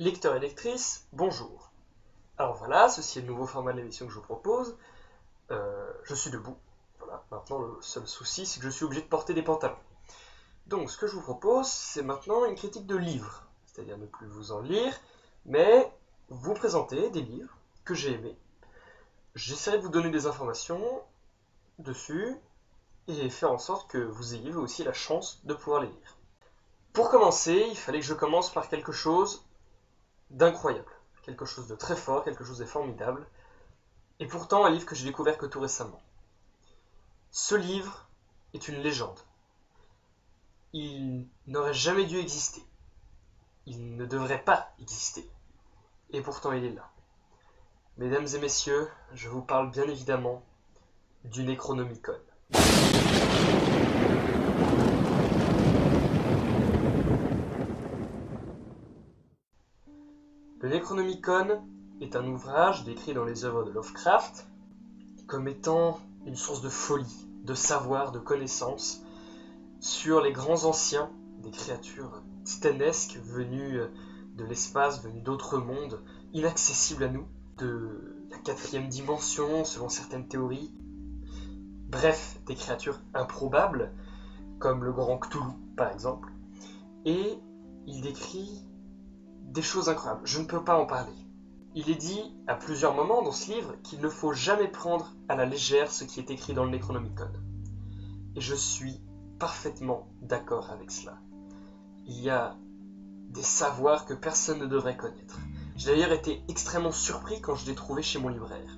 Lecteurs et lectrices, bonjour. Alors voilà, ceci est le nouveau format de l'émission que je vous propose. Je suis debout. Voilà, maintenant le seul souci c'est que je suis obligé de porter des pantalons. Donc ce que je vous propose, c'est maintenant une critique de livres. C'est-à-dire ne plus vous en lire, mais vous présenter des livres que j'ai aimés. J'essaierai de vous donner des informations dessus et faire en sorte que vous ayez vous aussi la chance de pouvoir les lire. Pour commencer, il fallait que je commence par quelque chose d'incroyable, quelque chose de très fort, quelque chose de formidable, et pourtant un livre que j'ai découvert que tout récemment. Ce livre est une légende. Il n'aurait jamais dû exister. Il ne devrait pas exister. Et pourtant il est là. Mesdames et messieurs, je vous parle bien évidemment du Necronomicon. Le Necronomicon est un ouvrage décrit dans les œuvres de Lovecraft comme étant une source de folie, de savoir, de connaissances sur les grands anciens, des créatures titanesques venues de l'espace, venues d'autres mondes, inaccessibles à nous, de la 4e dimension selon certaines théories. Bref, des créatures improbables, comme le grand Cthulhu par exemple. Et il décrit des choses incroyables, je ne peux pas en parler. Il est dit à plusieurs moments dans ce livre qu'il ne faut jamais prendre à la légère ce qui est écrit dans le Necronomicon. Et je suis parfaitement d'accord avec cela. Il y a des savoirs que personne ne devrait connaître. J'ai d'ailleurs été extrêmement surpris quand je l'ai trouvé chez mon libraire.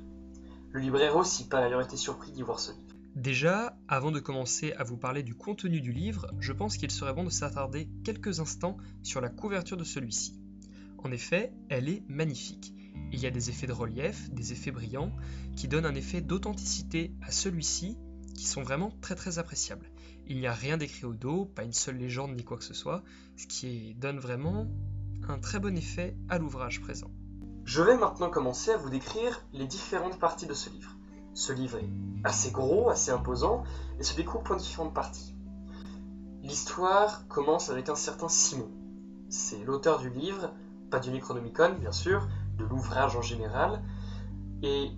Le libraire aussi, par ailleurs, était surpris d'y voir ce livre. Déjà, avant de commencer à vous parler du contenu du livre, je pense qu'il serait bon de s'attarder quelques instants sur la couverture de celui-ci. En effet, elle est magnifique. Il y a des effets de relief, des effets brillants, qui donnent un effet d'authenticité à celui-ci, qui sont vraiment très très appréciables. Il n'y a rien d'écrit au dos, pas une seule légende ni quoi que ce soit, ce qui donne vraiment un très bon effet à l'ouvrage présent. Je vais maintenant commencer à vous décrire les différentes parties de ce livre. Ce livre est assez gros, assez imposant, et se découpe en différentes parties. L'histoire commence avec un certain Simon. C'est l'auteur du livre, pas du Necronomicon bien sûr, de l'ouvrage en général, et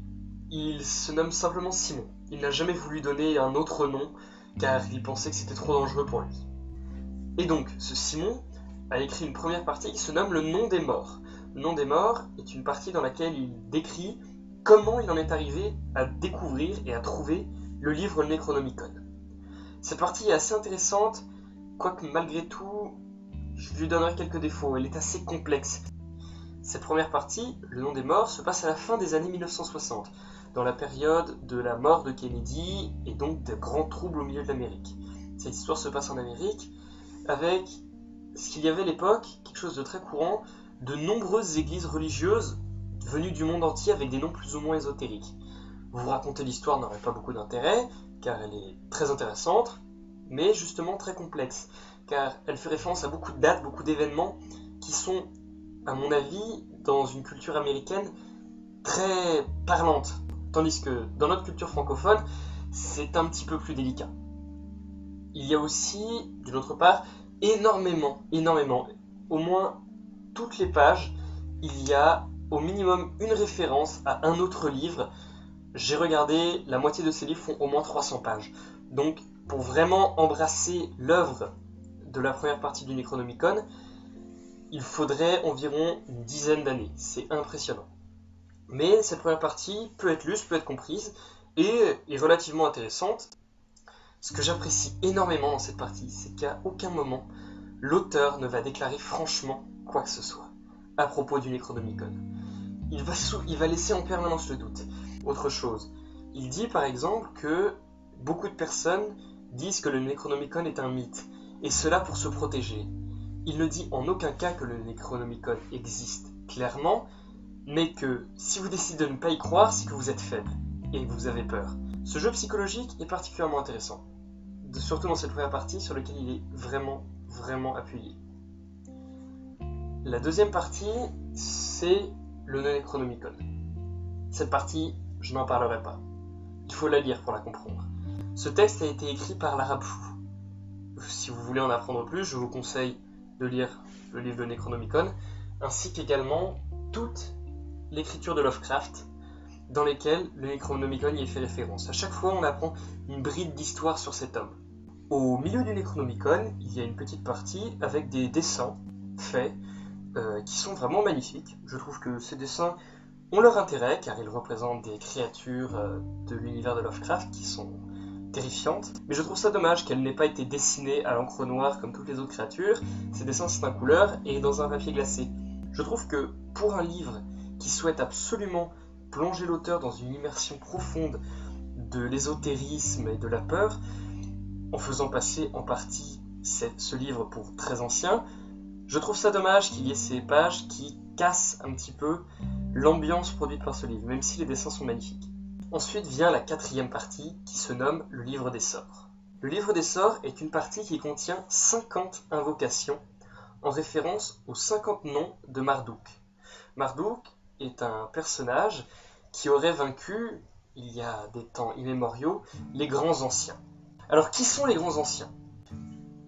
il se nomme simplement Simon. Il n'a jamais voulu donner un autre nom, car il pensait que c'était trop dangereux pour lui. Et donc, ce Simon a écrit une première partie qui se nomme Le Nom des Morts. Le Nom des Morts est une partie dans laquelle il décrit comment il en est arrivé à découvrir et à trouver le livre Necronomicon. Cette partie est assez intéressante, quoique malgré tout, je lui donnerai quelques défauts, elle est assez complexe. Cette première partie, Le Nom des Morts, se passe à la fin des années 1960, dans la période de la mort de Kennedy et donc de grands troubles au milieu de l'Amérique. Cette histoire se passe en Amérique avec ce qu'il y avait à l'époque, quelque chose de très courant, de nombreuses églises religieuses venues du monde entier avec des noms plus ou moins ésotériques. Vous raconter l'histoire n'aurait pas beaucoup d'intérêt, car elle est très intéressante, mais justement très complexe, car elle fait référence à beaucoup de dates, beaucoup d'événements qui sont, à mon avis, dans une culture américaine, très parlantes. Tandis que dans notre culture francophone, c'est un petit peu plus délicat. Il y a aussi, d'une autre part, énormément, au moins toutes les pages, il y a au minimum une référence à un autre livre. J'ai regardé, la moitié de ces livres font au moins 300 pages. Donc, pour vraiment embrasser l'œuvre de la première partie du Necronomicon, il faudrait environ une dizaine d'années. C'est impressionnant. Mais cette première partie peut être lue, peut être comprise, et est relativement intéressante. Ce que j'apprécie énormément dans cette partie, c'est qu'à aucun moment, l'auteur ne va déclarer franchement quoi que ce soit à propos du Necronomicon. Il va laisser en permanence le doute. Autre chose, il dit par exemple que beaucoup de personnes disent que le Necronomicon est un mythe, et cela pour se protéger. Il ne dit en aucun cas que le Necronomicon existe clairement, mais que si vous décidez de ne pas y croire, c'est que vous êtes faible et que vous avez peur. Ce jeu psychologique est particulièrement intéressant, surtout dans cette première partie sur laquelle il est vraiment appuyé. La deuxième partie, c'est le Necronomicon. Cette partie, je n'en parlerai pas. Il faut la lire pour la comprendre. Ce texte a été écrit par l'arabe fou. Si vous voulez en apprendre plus, je vous conseille de lire le livre de Necronomicon, ainsi qu'également toute l'écriture de Lovecraft, dans lesquelles le Necronomicon y est fait référence. À chaque fois, on apprend une bride d'histoire sur cet homme. Au milieu du Necronomicon, il y a une petite partie avec des dessins faits qui sont vraiment magnifiques. Je trouve que ces dessins ont leur intérêt, car ils représentent des créatures de l'univers de Lovecraft qui sont terrifiantes. Mais je trouve ça dommage qu'elles n'aient pas été dessinées à l'encre noire comme toutes les autres créatures. Ces dessins sont en couleur et dans un papier glacé. Je trouve que pour un livre qui souhaite absolument plonger l'auteur dans une immersion profonde de l'ésotérisme et de la peur, en faisant passer en partie ce livre pour très ancien, je trouve ça dommage qu'il y ait ces pages qui cassent un petit peu l'ambiance produite par ce livre, même si les dessins sont magnifiques. Ensuite vient la 4e partie qui se nomme le livre des sorts. Le livre des sorts est une partie qui contient 50 invocations en référence aux 50 noms de Marduk. Marduk est un personnage qui aurait vaincu, il y a des temps immémoriaux, les grands anciens. Alors qui sont les grands anciens ?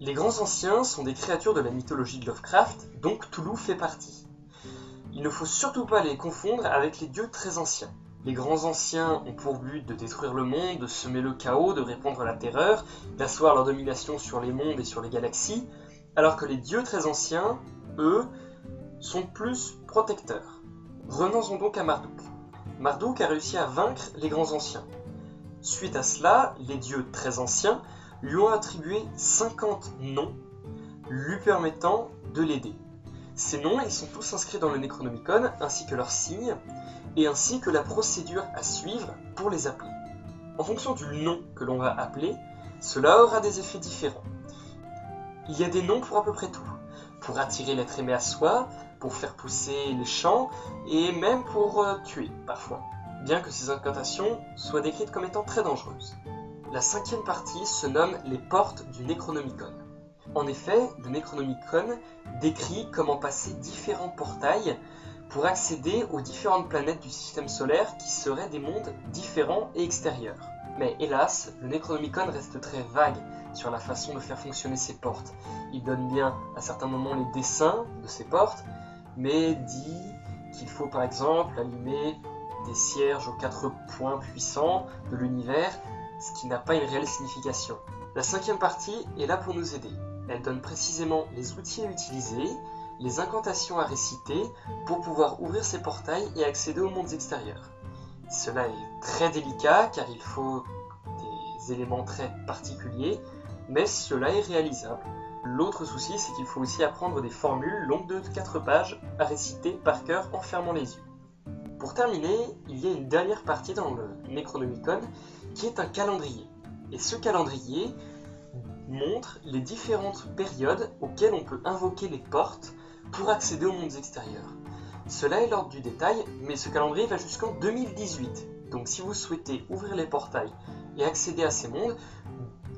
Les grands anciens sont des créatures de la mythologie de Lovecraft, dont Cthulhu fait partie. Il ne faut surtout pas les confondre avec les dieux très anciens. Les grands anciens ont pour but de détruire le monde, de semer le chaos, de répandre la terreur, d'asseoir leur domination sur les mondes et sur les galaxies, alors que les dieux très anciens, eux, sont plus protecteurs. Revenons-en donc à Marduk. Marduk a réussi à vaincre les grands anciens. Suite à cela, les dieux très anciens lui ont attribué 50 noms lui permettant de l'aider. Ces noms, ils sont tous inscrits dans le Necronomicon, ainsi que leurs signes, et ainsi que la procédure à suivre pour les appeler. En fonction du nom que l'on va appeler, cela aura des effets différents. Il y a des noms pour à peu près tout. Pour attirer l'être aimé à soi, pour faire pousser les champs, et même pour tuer, parfois. Bien que ces incantations soient décrites comme étant très dangereuses. La 5e partie se nomme les portes du Necronomicon. En effet, le Necronomicon décrit comment passer différents portails pour accéder aux différentes planètes du système solaire qui seraient des mondes différents et extérieurs. Mais hélas, le Necronomicon reste très vague sur la façon de faire fonctionner ces portes. Il donne bien à certains moments les dessins de ces portes, mais dit qu'il faut par exemple allumer des cierges aux 4 points puissants de l'univers, ce qui n'a pas une réelle signification. La 5e partie est là pour nous aider. Elle donne précisément les outils à utiliser, les incantations à réciter pour pouvoir ouvrir ces portails et accéder aux mondes extérieurs. Cela est très délicat car il faut des éléments très particuliers, mais cela est réalisable. L'autre souci, c'est qu'il faut aussi apprendre des formules longues de 4 pages à réciter par cœur en fermant les yeux. Pour terminer, il y a une dernière partie dans le Necronomicon qui est un calendrier. Et ce calendrier montre les différentes périodes auxquelles on peut invoquer les portes pour accéder aux mondes extérieurs. Cela est l'ordre du détail, mais ce calendrier va jusqu'en 2018. Donc si vous souhaitez ouvrir les portails et accéder à ces mondes,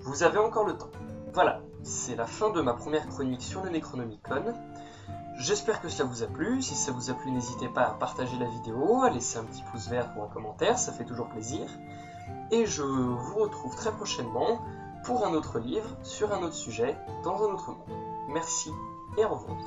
vous avez encore le temps. Voilà, c'est la fin de ma première chronique sur le Necronomicon. J'espère que cela vous a plu. Si ça vous a plu, n'hésitez pas à partager la vidéo, à laisser un petit pouce vert ou un commentaire, ça fait toujours plaisir. Et je vous retrouve très prochainement pour un autre livre, sur un autre sujet, dans un autre monde. Merci et au revoir.